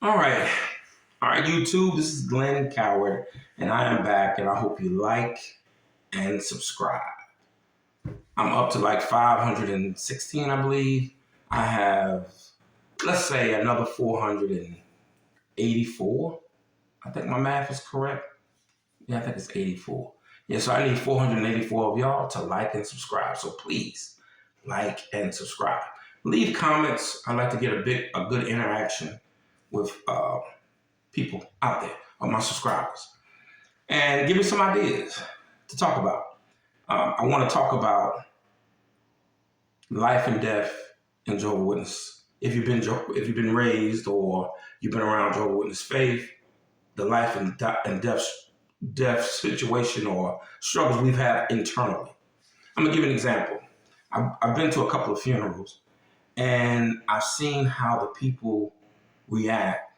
All right. All right, YouTube, this is Glenn Coward, and I am back, and I hope you like and subscribe. I'm up to like 516, I believe. I have, let's say, another 484. I think my math is correct. Yeah, I think it's 84. Yeah, so I need 484 of y'all to like and subscribe. So please, like and subscribe. Leave comments. I like to get a good interaction with people out there, of my subscribers. And give me some ideas to talk about. I want to talk about life and death in Jehovah's Witness. If you've been raised or you've been around Jehovah's Witness faith, the life and death situation or struggles we've had internally. I'm gonna give you an example. I've been to a couple of funerals, and I've seen how the people react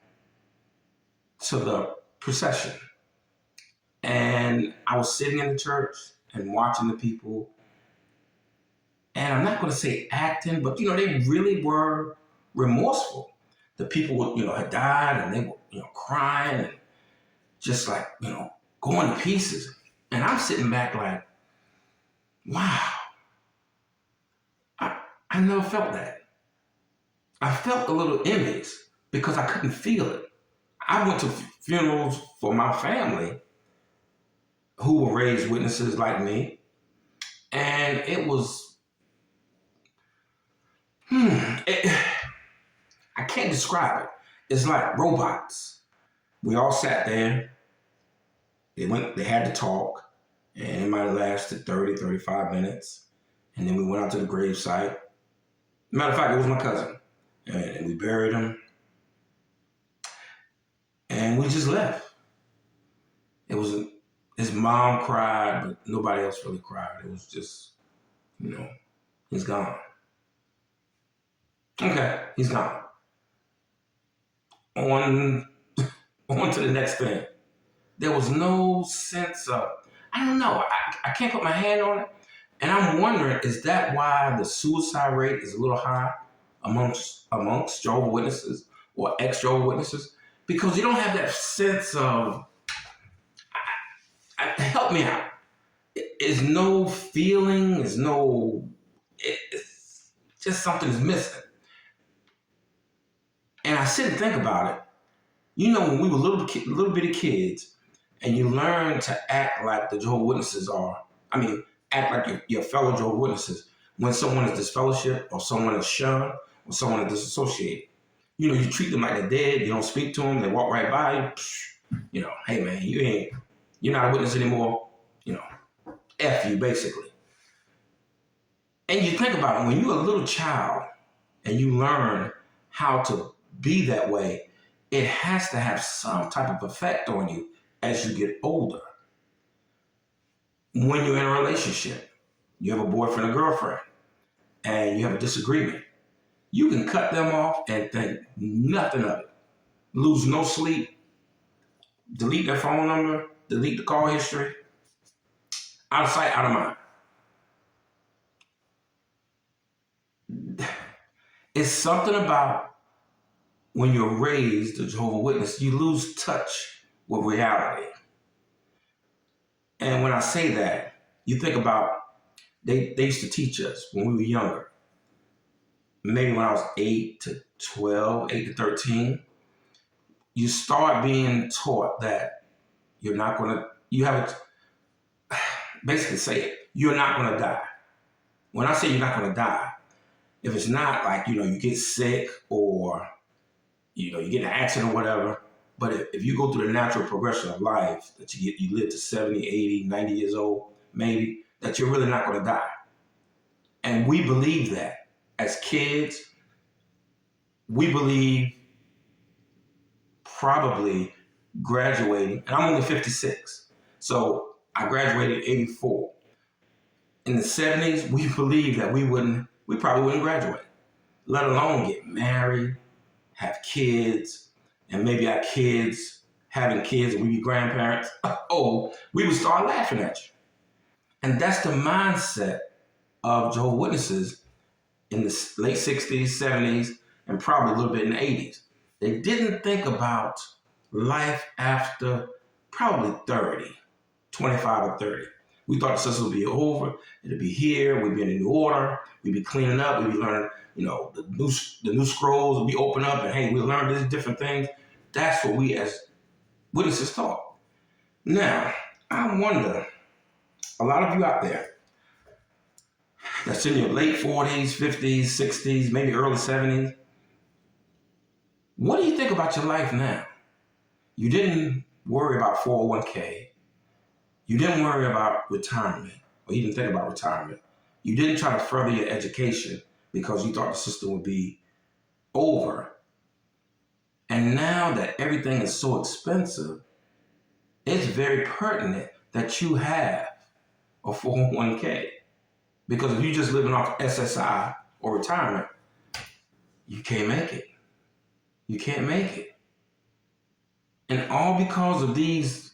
to the procession. And I was sitting in the church and watching the people, and I'm not going to say acting, but they really were remorseful. The people would, had died, and they were, crying and just like, going to pieces. And I'm sitting back like, wow, I never felt that. I felt a little envious because I couldn't feel it. I went to funerals for my family who were raised witnesses like me, and it was, I can't describe it. It's like robots. We all sat there. They had to talk, and it might have lasted 30, 35 minutes. And then we went out to the gravesite. Matter of fact, it was my cousin. And we buried him. And we just left. It was, his mom cried, but nobody else really cried. It was just, he's gone. Okay, he's gone. On to the next thing. There was no sense of, I don't know, I can't put my hand on it. And I'm wondering, is that why the suicide rate is a little high amongst Jehovah's Witnesses or ex-Jehovah's Witnesses? Because you don't have that sense of, help me out. Is no feeling, it's just something's missing. And I sit and think about it. When we were little bitty kids, and you learn to act like the Jehovah's Witnesses are, act like your fellow Jehovah's Witnesses. When someone is disfellowshipped or someone is shunned or someone is disassociated, you treat them like they're dead. You don't speak to them. They walk right by you. Hey man, you're not a witness anymore. F you basically. And you think about it, when you're a little child and you learn how to be that way, it has to have some type of effect on you as you get older. When you're in a relationship, you have a boyfriend or girlfriend, and you have a disagreement, you can cut them off and think nothing of it. Lose no sleep, delete their phone number, delete the call history, out of sight, out of mind. It's something about when you're raised a Jehovah's Witness, you lose touch with reality. And when I say that, you think about, they used to teach us when we were younger, maybe when I was 8 to 12, 8 to 13, you start being taught that you have to basically say it, you're not going to die. When I say you're not going to die, if it's not like, you get sick or, you get in an accident or whatever, but if you go through the natural progression of life, that you live to 70, 80, 90 years old, maybe, that you're really not going to die. And we believe that. As kids, we believe probably graduating, and I'm only 56, so I graduated in 84. In the 70s, we believed that we probably wouldn't graduate, let alone get married, have kids, and maybe our kids having kids and we be grandparents. Oh, we would start laughing at you. And that's the mindset of Jehovah's Witnesses in the late 60s, 70s, and probably a little bit in the 80s. They didn't think about life after probably 30, 25 or 30. We thought the system would be over. It'd be here. We'd be in a new order. We'd be cleaning up. We'd be learning, the new scrolls would be opened up, and hey, we learned these different things. That's what we as witnesses thought. Now, I wonder, a lot of you out there that's in your late 40s, 50s, 60s, maybe early 70s, what do you think about your life now? You didn't worry about 401k. You didn't worry about retirement, or you didn't think about retirement. You didn't try to further your education because you thought the system would be over. And now that everything is so expensive, it's very pertinent that you have a 401k. Because if you're just living off SSI or retirement, you can't make it. You can't make it. And all because of these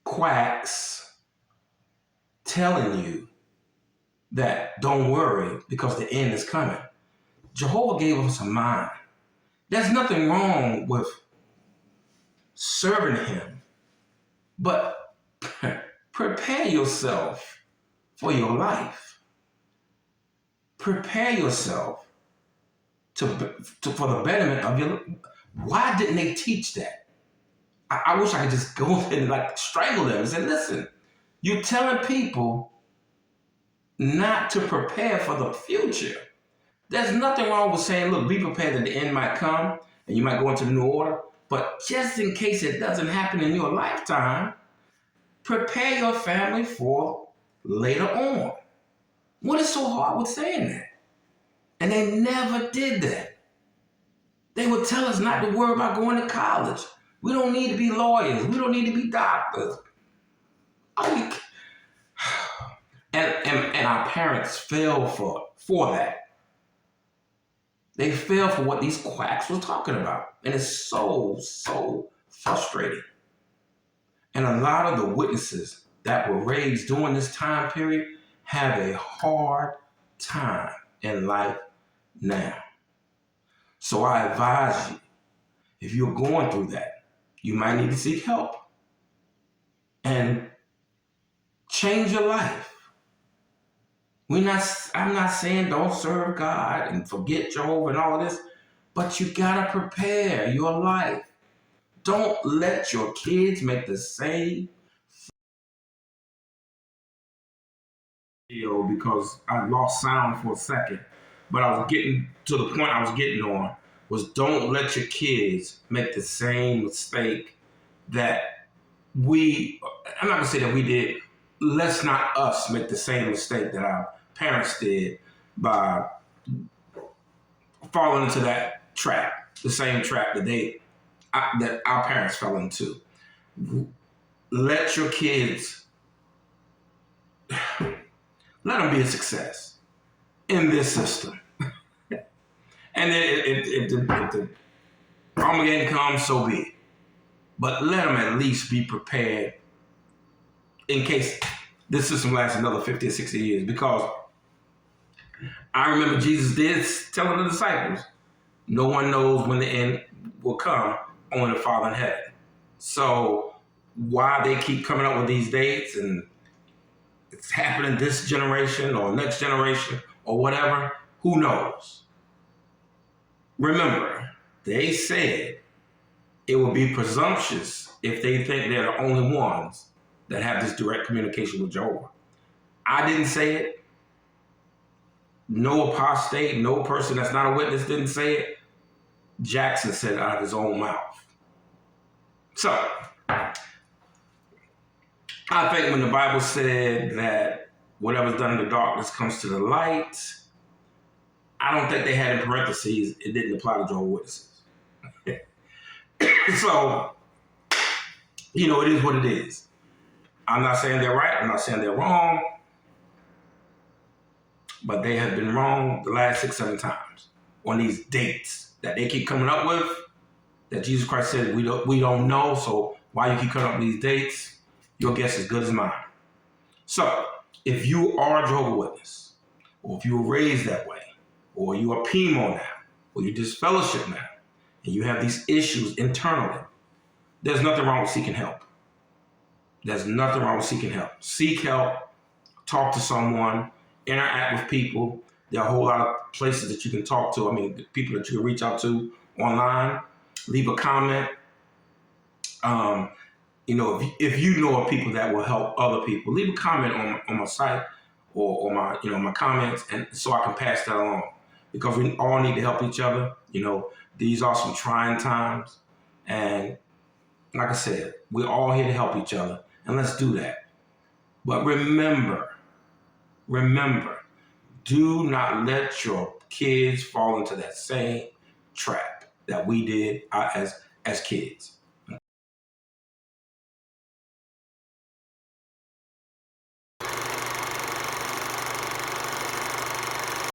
quacks telling you that don't worry because the end is coming. Jehovah gave us a mind. There's nothing wrong with serving him, but prepare yourself for your life. Prepare yourself for the betterment of your life. Why didn't they teach that? I wish I could just go and strangle them and say, listen, you're telling people not to prepare for the future. There's nothing wrong with saying, look, be prepared that the end might come and you might go into the new order. But just in case it doesn't happen in your lifetime, prepare your family for later on. What is so hard with saying that? And they never did that. They would tell us not to worry about going to college. We don't need to be lawyers. We don't need to be doctors. And our parents fell for that. They fell for what these quacks were talking about. And it's so frustrating. And a lot of the witnesses that were raised during this time period have a hard time in life now. So I advise you, if you're going through that, you might need to seek help and change your life. I'm not saying don't serve God and forget Jehovah and all of this, but you gotta prepare your life. Don't let your kids make the same video because I lost sound for a second. But I was getting to the point I was getting on was don't let your kids make the same mistake that I'm not gonna say that we did. Let's not us make the same mistake that our parents did by falling into that trap, the same trap that our parents fell into. Let your kids, let them be a success in this system. And then if the Armageddon comes, so be it. But let them at least be prepared in case this system lasts another 50 or 60 years. Because I remember Jesus did tell the disciples, no one knows when the end will come, only the Father in heaven. So why they keep coming up with these dates and it's happening this generation or next generation or whatever, who knows? Remember, they said it would be presumptuous if they think they're the only ones that have this direct communication with Jehovah. I didn't say it. No apostate, no person that's not a witness didn't say it. Jackson said it out of his own mouth. So, I think when the Bible said that whatever's done in the darkness comes to the light, I don't think they had in parentheses, it didn't apply to Jehovah's Witnesses. So, it is what it is. I'm not saying they're right. I'm not saying they're wrong. But they have been wrong the last 6, 7 times on these dates that they keep coming up with, that Jesus Christ said we don't know, so why you keep coming up with these dates, your guess is as good as mine. So, if you are a Jehovah's Witness, or if you were raised that way, or you're a PMO now, or you disfellowship now, and you have these issues internally, there's nothing wrong with seeking help. There's nothing wrong with seeking help. Seek help, talk to someone, interact with people. There are a whole lot of places that you can talk to. I mean, people that you can reach out to online. Leave a comment. If you know of people that will help other people, leave a comment on my site or my my comments, and so I can pass that along, because we all need to help each other. These are some trying times, and like I said, we're all here to help each other, and let's do that. But remember, do not let your kids fall into that same trap that we did as kids.